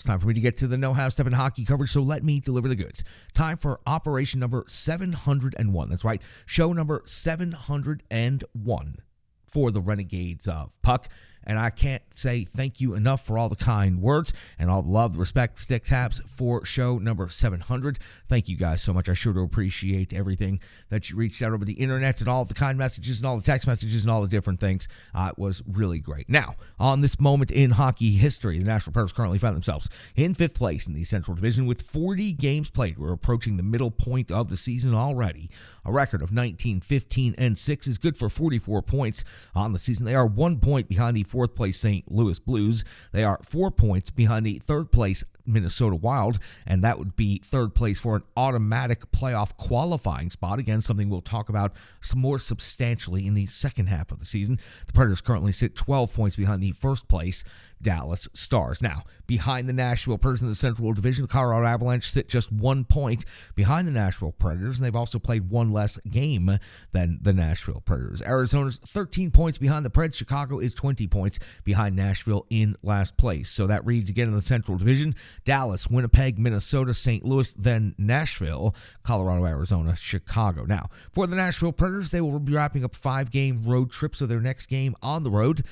It's time for me to get to the Know How Step in Hockey coverage, so let me deliver the goods. Time for operation number 701. That's right, show number 701 for the Renegades of Puck. And I can't say thank you enough for all the kind words and all the love, the respect, the stick taps for show number 700. Thank you guys so much. I sure do appreciate everything that you reached out over the internet and all the kind messages and all the text messages and all the different things. It was really great. Now, on this moment in hockey history, the Nashville Predators currently find themselves in 5th place in the Central Division with 40 games played. We're approaching the middle point of the season already. A record of 19, 15, and 6 is good for 44 points on the season. They are 1 point behind the 4th place St. Louis Blues. They are 4 points behind the 3rd place Minnesota Wild, and that would be 3rd place for an automatic playoff qualifying spot. Again, something we'll talk about some more substantially in the second half of the season. The Predators currently sit 12 points behind the 1st place Dallas Stars. Now, behind the Nashville Predators in the Central Division, the Colorado Avalanche sit just 1 point behind the Nashville Predators, and they've also played one less game than the Nashville Predators. Arizona's 13 points behind the Preds. Chicago is 20 points behind Nashville in last place. So that reads again in the Central Division: Dallas, Winnipeg, Minnesota, St. Louis, then Nashville, Colorado, Arizona, Chicago. Now, for the Nashville Predators, they will be wrapping up 5-game road trips, so their next game on the road.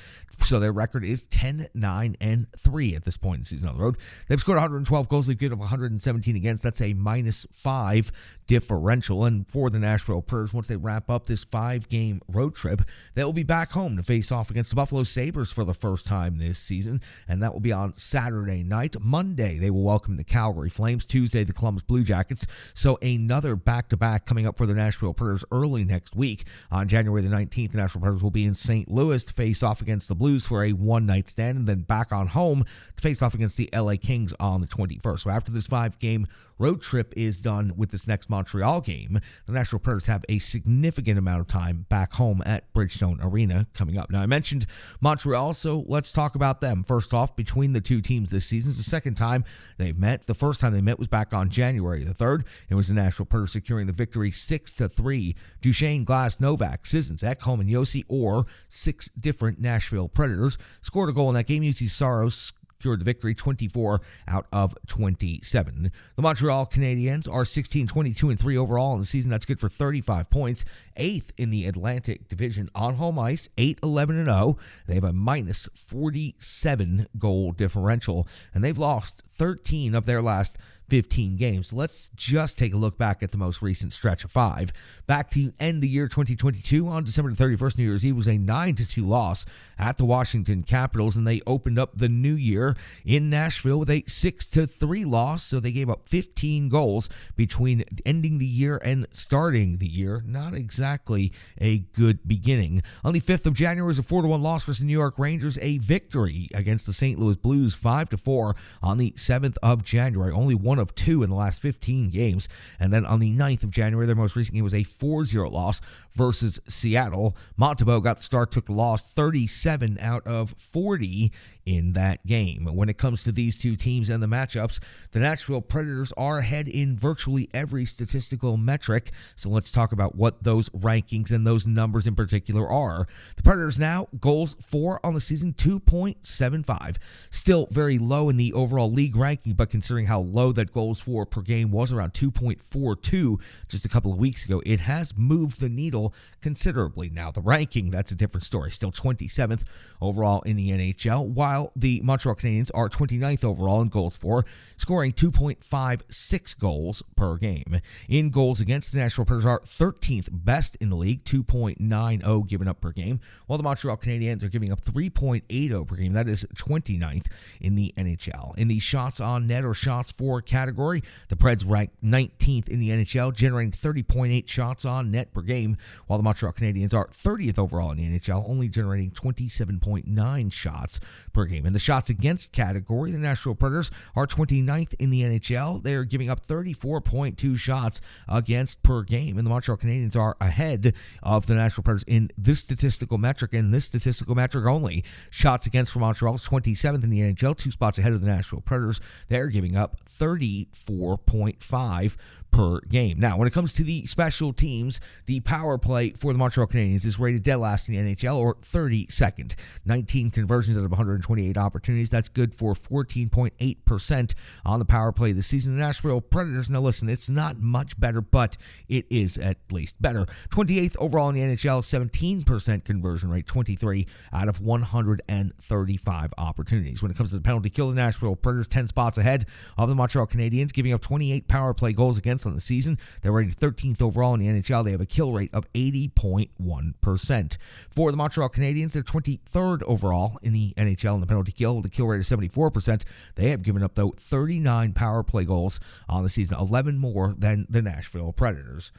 So their record is 10-9-3 at this point in the season on the road. They've scored 112 goals. They've given up 117 against. That's a -5 differential. And for the Nashville Predators, once they wrap up this 5-game road trip, they will be back home to face off against the Buffalo Sabres for the first time this season. And that will be on Saturday night. Monday, they will welcome the Calgary Flames. Tuesday, the Columbus Blue Jackets. So another back-to-back coming up for the Nashville Predators early next week. On January the 19th, the Nashville Predators will be in St. Louis to face off against the Blues for a one-night stand, and then back on home to face off against the LA Kings on the 21st. So after this 5-game road trip is done with this next Montreal game, the Nashville Predators have a significant amount of time back home at Bridgestone Arena coming up. Now, I mentioned Montreal, so let's talk about them. First off, between the two teams this season, it's the second time they've met. The first time they met was back on January the 3rd. It was the Nashville Predators securing the victory 6-3. Duchesne, Glass, Novak, Sissons, Ekholm, and Yossi Orr, 6 different Nashville Predators, scored a goal in that game. Yossi Saros secured the victory 24 out of 27. The Montreal Canadiens are 16-22-3 overall in the season. That's good for 35 points. 8th in the Atlantic Division on home ice, 8-11-0. They have a -47 goal differential, and they've lost 13 of their last 15 games. Let's just take a look back at the most recent stretch of 5. Back to end the year 2022, on December 31st, New Year's Eve, was a 9-2 loss at the Washington Capitals, and they opened up the new year in Nashville with a 6-3 loss, so they gave up 15 goals between ending the year and starting the year. Not exactly a good beginning. On the 5th of January was a 4-1 loss versus the New York Rangers, a victory against the St. Louis Blues 5-4 on the 7th of January, only 1 of 2 in the last 15 games. And then on the 9th of January, their most recent game was a 4-0 loss versus Seattle. Montembeault got the start, took the loss, 37 out of 40 in that game. When it comes to these two teams and the matchups, the Nashville Predators are ahead in virtually every statistical metric. So let's talk about what those rankings and those numbers in particular are. The Predators now, goals for on the season, 2.75. Still very low in the overall league ranking, but considering how low that goals for per game was, around 2.42 just a couple of weeks ago, it has moved the needle considerably. Now, the ranking, that's a different story. Still 27th overall in the NHL, while the Montreal Canadiens are 29th overall in goals for, scoring 2.56 goals per game. In goals against, the Nashville Predators are 13th best in the league, 2.90 given up per game, while the Montreal Canadiens are giving up 3.80 per game. That is 29th in the NHL. In the shots on net or shots for category, the Preds rank 19th in the NHL, generating 30.8 shots on net per game, while the Montreal Canadiens are 30th overall in the NHL, only generating 27.9 shots per game. In the shots against category, the Nashville Predators are 29th in the NHL. They are giving up 34.2 shots against per game, and the Montreal Canadiens are ahead of the Nashville Predators in this statistical metric, and this statistical metric only. Shots against for Montreal is 27th in the NHL, 2 spots ahead of the Nashville Predators. They're giving up 34.5 per game. Now, when it comes to the special teams, the power play for the Montreal Canadiens is rated dead last in the NHL, or 32nd. 19 conversions out of 128 opportunities. That's good for 14.8% on the power play this season. The Nashville Predators, now listen, it's not much better, but it is at least better. 28th overall in the NHL, 17% conversion rate, 23 out of 135 opportunities. When it comes to the penalty kill, the Nashville Predators 10 spots ahead of the Montreal Canadiens, giving up 28 power play goals against on the season. They're rated 13th overall in the NHL. They have a kill rate of 80.1%. For the Montreal Canadiens, they're 23rd overall in the NHL in the penalty kill with a kill rate of 74%. They have given up, though, 39 power play goals on the season, 11 more than the Nashville Predators.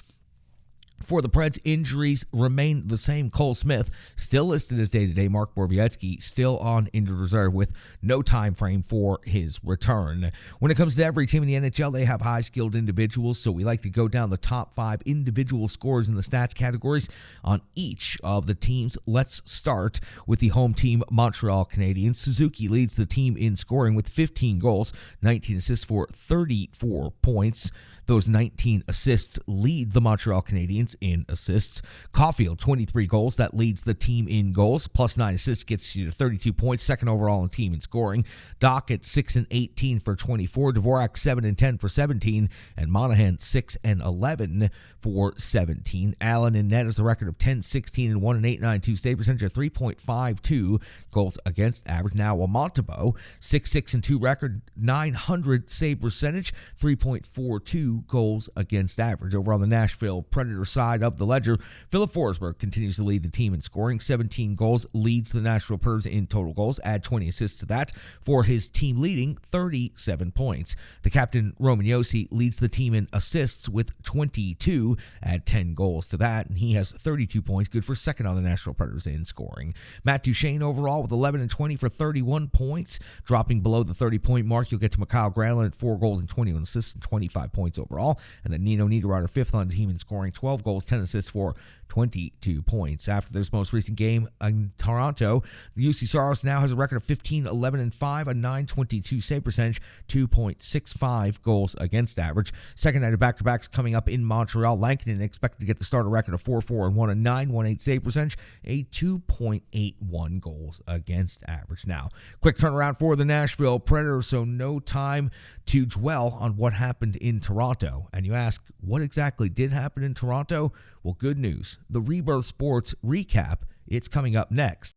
For the Preds, injuries remain the same. Cole Smith still listed as day-to-day. Mark Borowiecki still on injured reserve with no time frame for his return. When it comes to every team in the NHL, they have high-skilled individuals, so we like to go down the top 5 individual scores in the stats categories on each of the teams. Let's start with the home team, Montreal Canadiens. Suzuki leads the team in scoring with 15 goals, 19 assists for 34 points. Those 19 assists lead the Montreal Canadiens in assists. Caulfield, 23 goals. That leads the team in goals. Plus 9 assists gets you to 32 points. Second overall in team in scoring. Doc at 6 and 18 for 24. Dvorak 7 and 10 for 17. And Monahan 6 and 11 for 17. Allen in net has a record of 10, 16, and 1 and 8.92 save percentage of 3.52 goals against average. Now Montembeault, 6, and 2 record, 900 save percentage, 3.42 goals against average. Over on the Nashville Predator side of the ledger, Philip Forsberg continues to lead the team in scoring. 17 goals, leads the Nashville Predators in total goals. Add 20 assists to that for his team leading 37 points. The captain, Roman Josi, leads the team in assists with 22. Add 10 goals to that, and he has 32 points, good for second on the Nashville Predators in scoring. Matt Duchene overall with 11 and 20 for 31 points. Dropping below the 30-point mark, you'll get to Mikhail Granlund at 4 goals and 21 assists and 25 points overall. And then Nino Niederreiter, 5th on the team in scoring, 12 goals, 10 assists for 22 points. After this most recent game in Toronto, the UC Saros now has a record of 15, 11, and 5, a 922 save percentage, 2.65 goals against average. Second night of back-to-backs coming up in Montreal. Lankinen expected to get the starter record of 4-4 and 1, a 918 save percentage, a 2.81 goals against average. Now, quick turnaround for the Nashville Predators, so no time to dwell on what happened in Toronto. And you ask, what exactly did happen in Toronto? Well, good news. The Rebirth Sports recap, it's coming up next.